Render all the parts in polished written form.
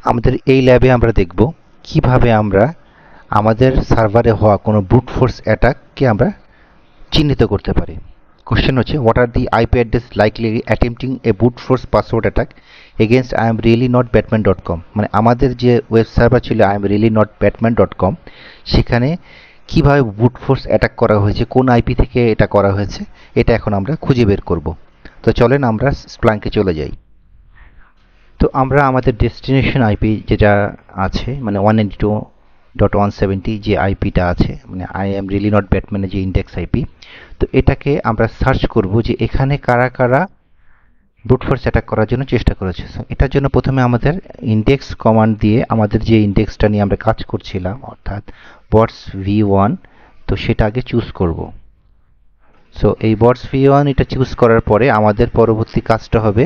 আমাদের এই ল্যাবে আমরা দেখব কিভাবে আমরা আমাদের সার্ভারে হওয়া কোনো ব্রুট ফোর্স অ্যাটাককে আমরা চিহ্নিত করতে পারি। কোশ্চেন হচ্ছে, what are the IP address likely attempting a brute force password attack against I M really not Batman dot com. মানে আমাদের যে ওয়েব সার্ভার ছিল I M really not Batman dot com, সেখানে কিভাবে ব্রুট ফোর্স অ্যাটাক করা হয়েছে, কোন IP থেকে এটা করা হয়েছে, এটা এখন আমরা খুঁজে বের করব। তো চলেন আমরা স্প্লাঙ্কে চলে যাই। তো আমরা আমাদের ডেস্টিনেশন আইপি যেটা আছে, মানে 192.170 যে আইপিটা আছে, মানে আই এম রিয়েলি নট ব্যাটম্যানের যে ইন্ডেক্স আইপি, তো এটাকে আমরা সার্চ করব যে এখানে কারা কারা ব্রুট ফোর্স অ্যাটাক করার জন্য চেষ্টা করেছে। এটার জন্য প্রথমে আমাদের ইন্ডেক্স কমান্ড দিয়ে আমাদের যে ইন্ডেক্সটা নিয়ে আমরা কাজ করছিলাম, অর্থাৎ বটস v1, তো সেটা আগে চুজ করব। সো এই বটস v1 এটা চুজ করার পরে আমাদের পরবর্তী কাজটা হবে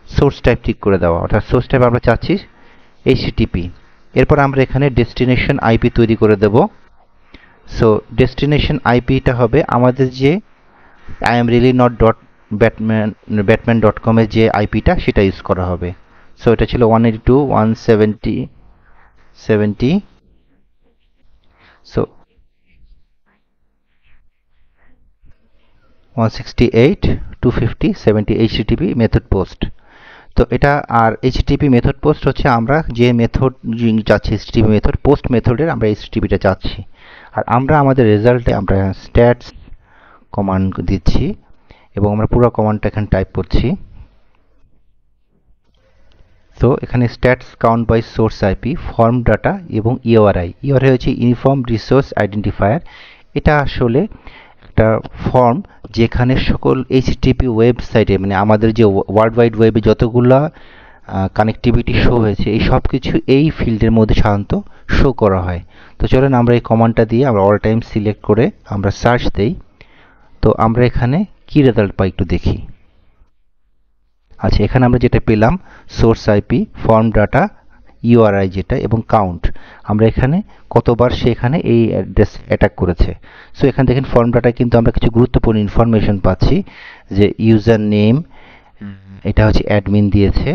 সোর্স টাইপ ঠিক করে দেওয়া, অর্থাৎ সোর্স টাইপ আমরা চাচ্ছি HTTP। এরপর আমরা এখানে ডেস্টিনেশন আইপি তৈরি করে দেব। সো ডেস্টিনেশন আইপিটা হবে আমাদের যে I M really not Batman dot কমের যে আইপিটা, সেটা ইউজ করা হবে। সো এটা ছিল 192.170. So 168.250.70 HTTP method post. তো এটা আর HTTP মেথড পোস্ট হচ্ছে আমরা যে মেথড চাচ্ছি, HTTP মেথড পোস্ট মেথডের আমরা HTTPটা চাচ্ছি। আর আমরা আমাদের রেজাল্টে আমরা স্ট্যাটস কমান্ড দিচ্ছি এবং আমরা পুরো কমান্ডটা এখানে টাইপ করছি। তো এখানে stats count by source IP, form data এবং ইউআরআই হচ্ছে ইউনিফর্ম রিসোর্স আইডেন্টিফায়ার। এটা আসলে একটা ফর্ম যেখানে সকল এইচটিটিপি ওয়েবসাইটে, মানে আমাদের যে ওয়ার্ল্ড ওয়াইড ওয়েবে যতগুলো কানেক্টিভিটি শো হয়েছে, এই সব কিছু এই ফিল্ডের মধ্যে সাধারণত শো করা হয়। তো চলেন আমরা এই কমান্ডটা দিয়ে আমরা অল টাইম সিলেক্ট করে আমরা সার্চ দেই। তো আমরা এখানে কি রেজাল্ট পাই একটু দেখি। আচ্ছা, এখানে আমরা যেটা পেলাম source IP, form data, URI যেটা এবং কাউন্ট, আমরা এখানে কতবার সে এখানে এই অ্যাড্রেস অ্যাটাক করেছে। সো এখানে দেখেন ফর্ম ডাটায় কিন্তু আমরা কিছু গুরুত্বপূর্ণ ইনফরমেশন পাচ্ছি, যে ইউজার নেম এটা হচ্ছে অ্যাডমিন দিয়েছে,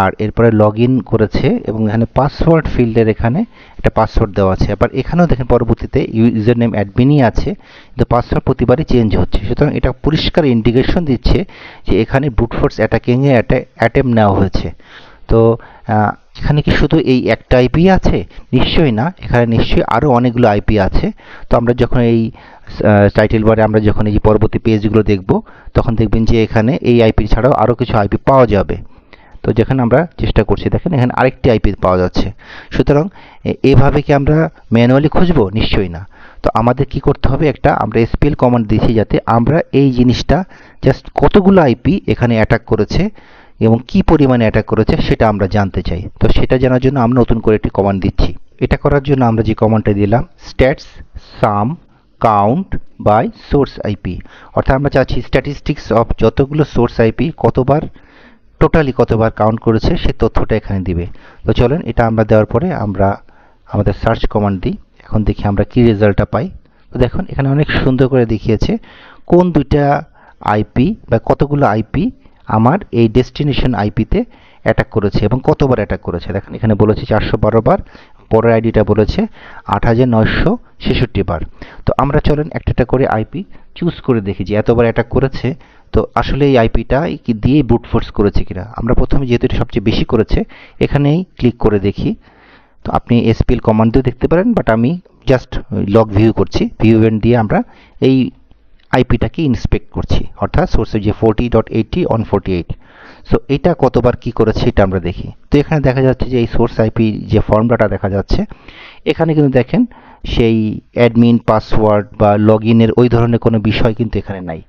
আর এরপরে লগ ইন করেছে এবং এখানে পাসওয়ার্ড ফিল্ডের এখানে একটা পাসওয়ার্ড দেওয়া আছে। আবার এখানেও দেখেন পরবর্তীতে ইউজার নেম অ্যাডমিনই আছে, কিন্তু পাসওয়ার্ড প্রতিবারই চেঞ্জ হচ্ছে। সুতরাং এটা পরিষ্কার ইন্ডিকেশন দিচ্ছে যে এখানে ব্রুট ফোর্স অ্যাটাকিংয়ে অ্যাটেম্প নেওয়া হয়েছে। তো এখানে কি শুধু এই একটা আইপি আছে? নিশ্চয়ই না, এখানে নিশ্চয়ই আরও অনেকগুলো আইপি আছে। তো আমরা যখন এই টাইটেল বারে আমরা যখন এই পরবর্তী পেজগুলো দেখব, তখন দেখবেন যে এখানে এই আইপি ছাড়াও আরও কিছু আইপি পাওয়া যাবে। তো যেখানে আমরা চেষ্টা করছি, দেখেন এখানে আরেকটি আইপি পাওয়া যাচ্ছে। সুতরাং এভাবে কি আমরা ম্যানুয়ালি খুঁজবো? নিশ্চয়ই না। তো আমাদের কি করতে হবে, একটা আমরা এসপিএল কমান্ড দিয়েছি যাতে আমরা এই জিনিসটা জাস্ট কতগুলো আইপি এখানে অ্যাটাক করেছে এবং কি পরিমাণে অ্যাটাক করেছে সেটা আমরা জানতে চাই। তো সেটা জানার জন্য আমরা নতুন করে একটি কমান্ড দিচ্ছি। এটা করার জন্য আমরা যে কমান্ডটা দিলাম, stats sum count by source IP, অর্থাৎ আমরা চাচ্ছি স্ট্যাটিস্টিক্স অফ যতগুলো সোর্স আইপি কতবার, টোটালি কতবার কাউন্ট করেছে সে তথ্যটা এখানে দিবে। তো চলেন এটা আমরা দেওয়ার পরে আমরা আমাদের সার্চ কমান্ড দিই। এখন দেখি আমরা কি রেজাল্টটা পাই। তো দেখুন এখানে অনেক সুন্দর করে দেখিয়েছে কোন দুইটা আইপি বা কতগুলো আইপি আমার এই ডেস্টিনেশন আইপিতে অ্যাটাক করেছে এবং কতবার অ্যাটাক করেছে। দেখেন এখানে বলেছে 412 বার, পরের আইডিটা বলেছে 8966 বার। তো আমরা চলেন একটা একটা করে আইপি চুজ করে দেখি যে এতবার অ্যাটাক করেছে, তো আসলে এই আইপিটা কি দিয়ে ব্রুট ফোর্স করেছে কিনা। আমরা প্রথমে যেহেতু এটা সবচেয়ে বেশি করেছে, এখানেই ক্লিক করে দেখি। তো আপনি এসপিএল কমান্ড দিয়েও দেখতে পারেন, বাট আমি জাস্ট লগ ভিউ করছি। ভিউ ইভেন্ট দিয়ে আমরা এই আইপিটাকে ইন্সপেক্ট করছি, অর্থাৎ সোর্সের যে 40.80/148। সো এটা কতবার কি করেছে এটা আমরা দেখি। তো এখানে দেখা যাচ্ছে যে এই সোর্স আইপি যে ফর্মুলাটা দেখা যাচ্ছে, এখানে কিন্তু দেখেন সেই অ্যাডমিন পাসওয়ার্ড বা লগ ইনের ওই ধরনের কোনো বিষয় কিন্তু এখানে নাই।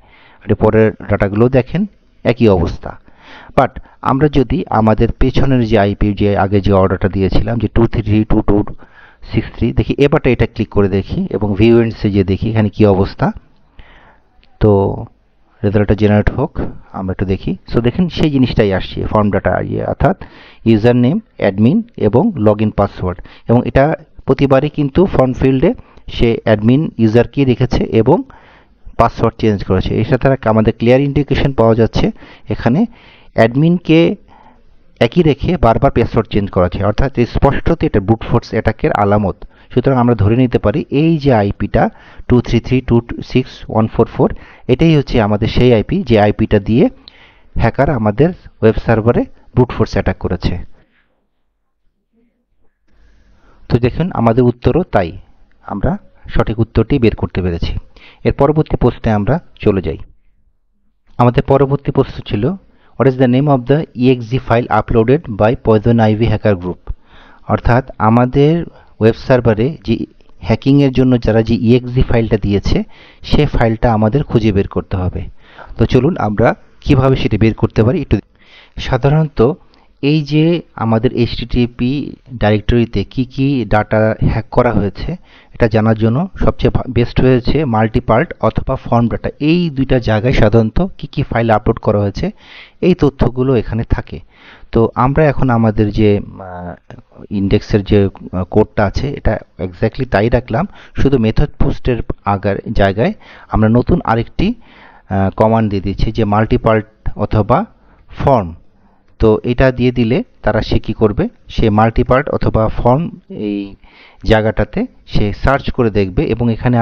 আর পরের ডাটাগুলো দেখেন একই অবস্থা। বাট আমরা যদি আমাদের পেছনের যে আইপি, যে আগে যে অর্ডারটা দিয়েছিলাম যে 2332263, দেখি এবারটা এটা ক্লিক করে দেখি এবং ভিউ ইভেন্টসে যে দেখি এখানে কি অবস্থা। তো রেজাল্টটা জেনারেট হোক, আমরা একটু দেখি। সো দেখেন সেই জিনিসটাই আসছে, ফর্ম ডাটা অর্থাৎ ইউজার নেম অ্যাডমিন এবং লগ ইন পাসওয়ার্ড, এবং এটা প্রতিবারই কিন্তু ফর্ম ফিল্ডে সে অ্যাডমিন ইউজার কি রেখেছে এবং পাসওয়ার্ড চেঞ্জ করেছে। এর সাথে আমাদের ক্লিয়ার ইন্ডিকেশন পাওয়া যাচ্ছে এখানে অ্যাডমিনকে একই রেখে বারবার পাসওয়ার্ড চেঞ্জ করা হচ্ছে, অর্থাৎ স্পষ্টতই এটা ব্রুট ফোর্স অ্যাটাকের আলামত। সুতরাং আমরা ধরে নিতে পারি এই যে আইপিটা 233.26144 এটাই হচ্ছে আমাদের সেই আইপি যে আইপিটা দিয়ে হ্যাকার আমাদের ওয়েব সার্ভারে ব্রুট ফোর্স অ্যাটাক করেছে। তো দেখুন আমাদের উত্তরও তাই, আমরা সঠিক উত্তরটি বের করতে পেরেছি। এর পরবর্তী প্রশ্নে আমরা চলে যাই। আমাদের পরবর্তী প্রশ্ন ছিল what is the name of the EXE file uploaded by Poison Ivy hacker group, অর্থাৎ আমাদের ওয়েব সার্ভারে যে হ্যাকিংয়ের জন্য যারা যে ইএক্সি ফাইলটা দিয়েছে সে ফাইলটা আমাদের খুঁজে বের করতে হবে। তো চলুন আমরা কিভাবে সেটা বের করতে পারি একটু। সাধারণত এই যে আমাদের এইচটিটিপি ডাইরেক্টরিতে কি কি ডাটা হ্যাক করা হয়েছে এটা জানার জন্য সবচেয়ে বেস্ট হয়েছে মাল্টিপার্ট অথবা ফর্ম ডাটা। এই দুইটা জায়গায় সাধারণত কি কি ফাইল আপলোড করা হয়েছে এই তথ্যগুলো এখানে থাকে। তো আমরা এখন আমাদের যে ইন্ডেক্সের যে কোডটা আছে এটা এক্স্যাক্টলি তাই রাখলাম, শুধু মেথড পোস্টের আগার জায়গায় আমরা নতুন আরেকটি কমান্ড দিয়ে দিচ্ছি যে মাল্টিপার্ট অথবা ফর্ম। তো এটা দিয়ে দিলে তারা সে কী করবে, সে মাল্টিপার্ট অথবা ফর্ম এই জায়গাটাতে সে সার্চ করে দেখবে এবং এখানে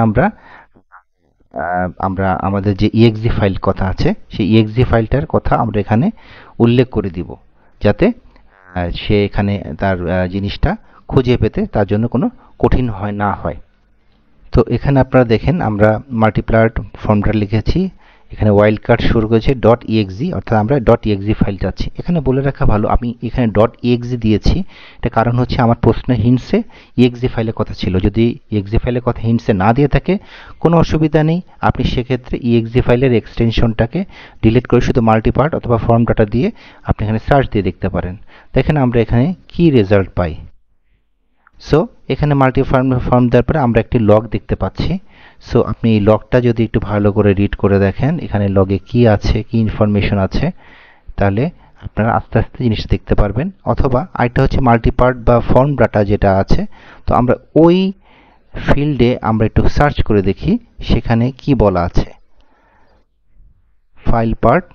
আমরা আমাদের যে ইএক্সি ফাইল কথা আছে সেই ইএক্সি ফাইলটার কথা আমরা এখানে উল্লেখ করে দিব, যাতে সে এখানে তার জিনিসটা খুঁজে পেতে তার জন্য কোনো কঠিন না হয়। তো এখানে আপনারা দেখেন আমরা মাল্টিপ্লায়ার ফর্মটা লিখেছি, এখানে ওয়াইল্ড কার্ড শুরু করেছে .exe, অর্থাৎ আমরা .exe ফাইল চাচ্ছি। এখানে বলে রাখা ভালো আমি এখানে .exe দিয়েছি, এটা কারণ হচ্ছে আমার প্রশ্নের হিন্টসে exe ফাইলের কথা ছিল। যদি exe ফাইলের কথা হিন্টসে না দিয়ে থাকে কোনো অসুবিধা নেই, আপনি সেক্ষেত্রে exe ফাইলের এক্সটেনশনটাকে ডিলিট করে শুধু মাল্টিপার্ট অথবা ফর্ম ডাটা দিয়ে আপনি এখানে সার্চ দিয়ে দেখতে পারেন। দেখেন আমরা এখানে কি রেজাল্ট পাই। সো এখানে ফর্ম দেওয়ার পরে আমরা একটি লগ দেখতে পাচ্ছি। সো আপনি এই লগটা যদি একটু ভালো করে রিড করে দেখেন এখানে লগে কি আছে, কি ইনফরমেশন আছে, তাহলে আপনারা আস্তে আস্তে জিনিসটা দেখতে পারবেন। অথবা আরেকটা হচ্ছে মাল্টিপার্ট বা ফর্ম ডাটা যেটা আছে, তো আমরা ওই ফিল্ডে আমরা একটু সার্চ করে দেখি সেখানে কি বলা আছে। ফাইল পার্ট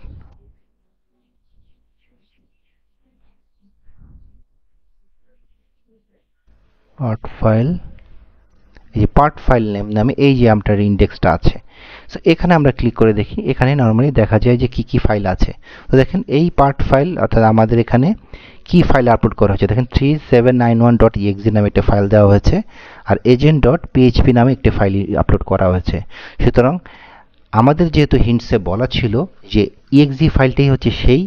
ফাইল, এই যে পার্ট ফাইল নেম নামে এই যে আপনার ইন্ডেক্সটা আছে। সো এখানে আমরা ক্লিক করে দেখি, এখানে নর্মালি দেখা যায় যে কি কি ফাইল আছে। তো দেখেন এই পার্ট ফাইল অর্থাৎ আমাদের এখানে কি ফাইল আপলোড করা হয়েছে, দেখেন 3791.exe নামে একটা ফাইল দেওয়া হয়েছে আর agent.php নামে একটি ফাইল আপলোড করা হয়েছে। সুতরাং আমাদের যেহেতু হিন্টসে বলা ছিল যে exe ফাইলটাই হচ্ছে সেই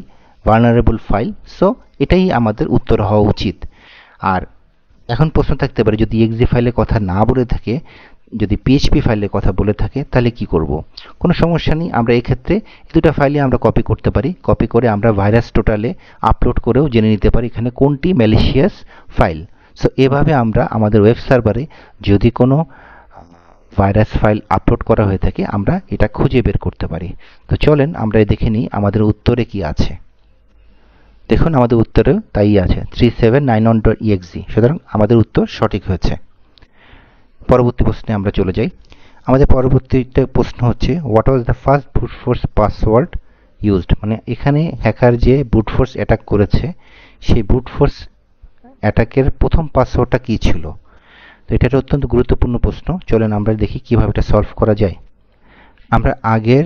ভালনারেবল ফাইল, সো এটাই আমাদের উত্তর হওয়া উচিত। আর এখন প্রশ্ন থাকতে পারে যদি exe ফাইলের কথা না বলে থাকে, যদি PHP ফাইলের কথা বলে থাকে তাহলে কি করব? কোনো সমস্যা নেই, আমরা এক্ষেত্রে দুটো ফাইলে আমরা কপি করতে পারি। কপি করে আমরা ভাইরাস টোটালে আপলোড করেও জেনে নিতে পারি এখানে কোনটি ম্যালিশিয়াস ফাইল। সো এভাবে আমরা আমাদের ওয়েব সার্ভারে যদি কোনো ভাইরাস ফাইল আপলোড করা হয়ে থাকে আমরা এটা খুঁজে বের করতে পারি। তো চলেন আমরা দেখে নিই আমাদের উত্তরে কি আছে। দেখুন আমাদের উত্তরেও তাই আছে 3791.exe, সুতরাং আমাদের উত্তর সঠিক হয়েছে। পরবর্তী প্রশ্নে আমরা চলে যাই। আমাদের পরবর্তী প্রশ্ন হচ্ছে what was the first brute force password used, মানে এখানে হ্যাকার যে ব্রুট ফোর্স অ্যাটাক করেছে সেই ব্রুট ফোর্স অ্যাটাকের প্রথম পাসওয়ার্ডটা কী ছিল। তো এটা একটা অত্যন্ত গুরুত্বপূর্ণ প্রশ্ন, চলেন আমরা দেখি কিভাবে এটা সলভ করা যায়। আমরা আগের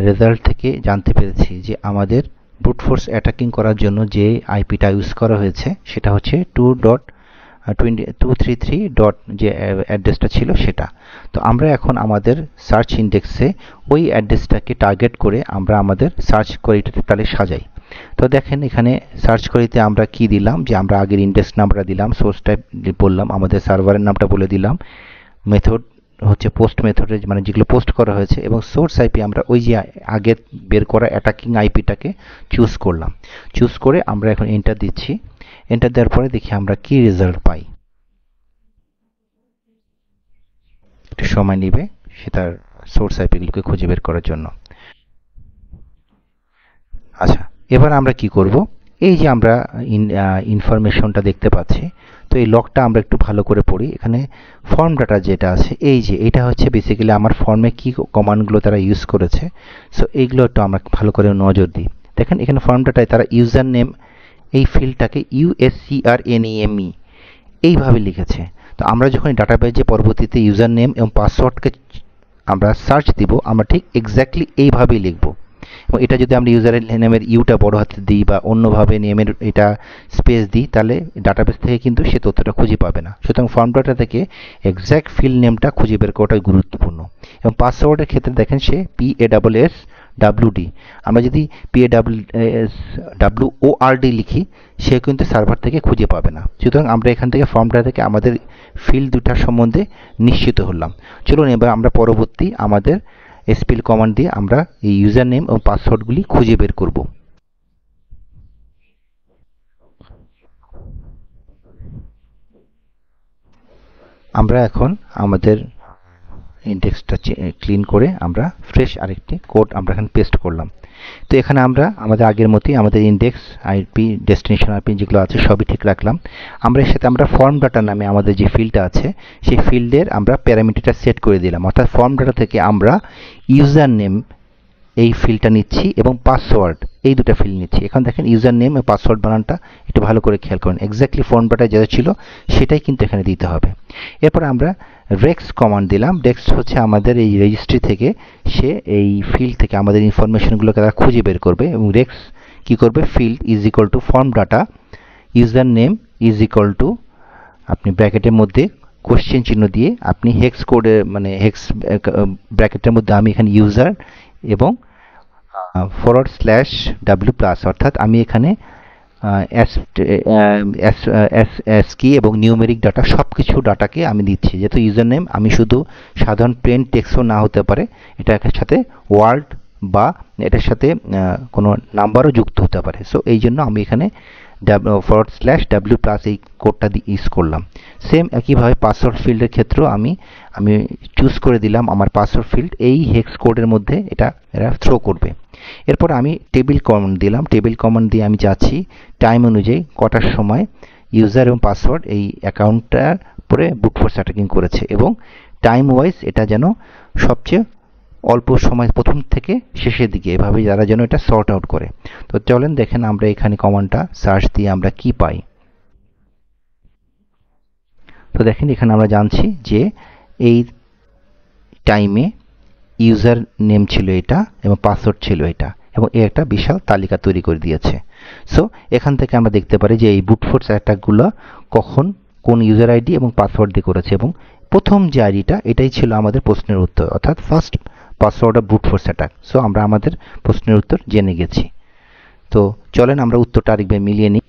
রেজাল্ট থেকে জানতে পেরেছি যে আমাদের ব্রুট ফোর্স অ্যাটাকিং করার জন্য যে আইপিটা ইউজ করা হয়েছে সেটা হচ্ছে 2.233. যে অ্যাড্রেসটা ছিল সেটা। তো আমরা এখন আমাদের সার্চ ইন্ডেক্সে ওই অ্যাড্রেসটাকে টার্গেট করে আমরা আমাদের সার্চ কোয়েরিটাকে তাহলে সাজাই। তো দেখেন এখানে সার্চ কোয়েরিতে আমরা কি দিলাম, যে আমরা আগের ইন্ডেক্স নামটা দিলাম, সোর্স টাইপ বললাম, আমাদের সার্ভারের নামটা বলে দিলাম, মেথড হচ্ছে পোস্ট মেথডের মানে যেগুলো পোস্ট করা হয়েছে, এবং সোর্স আইপি আমরা ওই যে আগে বের করা অ্যাটাকিং আইপিটাকে চুজ করলাম। চুজ করে আমরা এখন এন্টার দিচ্ছি। এন্টার দেওয়ার পরে দেখি আমরা কি রেজাল্ট পাই। একটু সময় নেবে সেটার সোর্স আইপিগুলোকে খুঁজে বের করার জন্য। আচ্ছা, এবার আমরা কি করব, এই যে আমরা ইনফরমেশনটা দেখতে পাচ্ছি, তো এই লগটা আমরা একটু ভালো করে পড়ি। এখানে ফর্ম ডাটা যেটা আছে এই যে এটা হচ্ছে বেসিক্যালি আমার ফর্মে কি কমান্ডগুলো তারা ইউজ করেছে। সো এইগুলো একটু আমরা ভালো করে নজর দিই। দেখেন এখানে ফর্ম ডাটায় তারা ইউজার নেম এই ফিল্ডটাকে USCRNAME এইভাবে লিখেছে। তো আমরা যখন ডাটাবেজে পরবর্তীতে ইউজার নেম এবং পাসওয়ার্ডকে আমরা সার্চ দিব, আমরা ঠিক এক্স্যাক্টলি এইভাবেই লিখব। এবং এটা যদি আমরা ইউজারের নেমের ইউটা বড় হাতে দিই বা অন্যভাবে নেমের এটা স্পেস দিই, তাহলে ডাটাবেস থেকে কিন্তু সে তথ্যটা খুঁজে পাবে না। সুতরাং ফর্ম ডাটা থেকে এক্স্যাক্ট ফিল্ড নেমটা খুঁজে বের করাটা গুরুত্বপূর্ণ। এবং পাসওয়ার্ডের ক্ষেত্রে দেখেন সে PASSWD, আমরা যদি PASSWORD লিখি, সে কিন্তু সার্ভার থেকে খুঁজে পাবে না। সুতরাং আমরা এখান থেকে ফর্ম ডাটা থেকে আমাদের ফিল্ড দুটার সম্বন্ধে নিশ্চিত হলাম। চলুন এবার আমরা পরবর্তী আমাদের SPL কমান্ড দিয়ে আমরা এই ইউজার নেম এবং পাসওয়ার্ডগুলি খুঁজে বের করব। আমরা এখন আমাদের ইন্ডেক্সটা ক্লিন করে আমরা ফ্রেশ আরেকটি কোড আমরা এখানে পেস্ট করলাম। তো এখানে আমরা আমাদের আগের মতোই আমাদের ইন্ডেক্স আইপি, ডেস্টিনেশন আইপি যেগুলো আছে সবই ঠিক রাখলাম। আমরা এর সাথে আমরা ফর্ম ডাটা নামে আমাদের যে ফিল্ডটা আছে সেই ফিল্ডের আমরা প্যারামিটারটা সেট করে দিলাম। অর্থাৎ ফর্ম ডাটা থেকে আমরা ইউজার নেম এই ফিল্ডটা নিচ্ছি এবং পাসওয়ার্ড এই দুটো ফিল্ড নিচ্ছি। এখন দেখেন ইউজার নেম এবং পাসওয়ার্ড বানানটা একটু ভালো করে খেয়াল করুন। এক্স্যাক্টলি ফর্ম ডাটায় যেটা ছিল সেটাই কিন্তু এখানে দিতে হবে। এরপর আমরা রেক্স কমান্ড দিলাম। রেক্স হচ্ছে আমাদের এই রেজিস্ট্রি থেকে সে এই ফিল্ড থেকে আমাদের ইনফরমেশনগুলোকে তারা খুঁজে বের করবে। এবং রেক্স কি করবে, field is equal to form data user name is equal to, আপনি ব্র্যাকেটের মধ্যে কোশ্চেন চিহ্ন দিয়ে আপনি হেক্স কোডে মানে হেক্স ব্র্যাকেটের মধ্যে আমি এখানে ইউজার এবং /w+, অর্থাৎ আমি এখানে ASCII এবং নিউমেরিক ডাটা সব কিছু ডাটাকে আমি দিচ্ছি। যেহেতু ইউজার নেম আমি শুধু সাধারণ প্লেন টেক্সটও না হতে পারে, এটার সাথে ওয়ার্ড বা এটার সাথে কোনো নাম্বারও যুক্ত হতে পারে। সো এই জন্য আমি এখানে /w+ এই কোডটা ইউজ করলাম। সেম একইভাবে পাসওয়ার্ড ফিল্ডের ক্ষেত্রেও আমি চুজ করে দিলাম আমার পাসওয়ার্ড ফিল্ড এই হেক্স কোডের মধ্যে এরা থ্রো করবে। এরপর আমি টেবিল কমান্ড দিলাম। টেবিল কমান্ড দিয়ে আমি যাচ্ছি টাইম অনুযায়ী কটার সময় ইউজার এবং পাসওয়ার্ড এই অ্যাকাউন্টটার পরে ব্রুট ফোর্স অ্যাটাকিং করেছে এবং টাইম ওয়াইজ এটা যেন সবচেয়ে অল্প সময় প্রথম থেকে শেষের দিকে এভাবে যারা যেন এটা সর্ট আউট করে। তো চলেন দেখেন আমরা এখানে কমান্ডটা সার্চ দিয়ে আমরা কি পাই। তো দেখেন এখানে আমরা জানছি যে এই টাইমে ইউজার নেম ছিল এটা এবং পাসওয়ার্ড ছিল এটা এবং এর একটা বিশাল তালিকা তৈরি করে দিয়েছে। সো এখান থেকে আমরা দেখতে পারি যে এই ব্রুট ফোর্স অ্যাটাকগুলো কখন কোন ইউজার আইডি এবং পাসওয়ার্ড দিয়ে করেছে এবং প্রথম যে আইডিটা এটাই ছিল আমাদের প্রশ্নের উত্তর, অর্থাৎ first password of brute force attack. So আমরা আমাদের প্রশ্নের উত্তর জেনে গেছি। তো চলেন আমরা উত্তরটা আরেকবার মিলিয়ে নিই।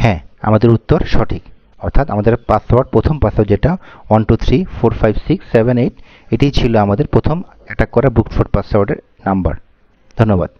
হ্যাঁ, আমাদের উত্তর সঠিক, অর্থাৎ আমাদের পাসওয়ার্ড প্রথম পাসওয়ার্ড যেটা 12345678 এটাই ছিল আমাদের প্রথম অ্যাটাক করা ব্রুট ফোর্স পাসওয়ার্ডের নাম্বার। ধন্যবাদ।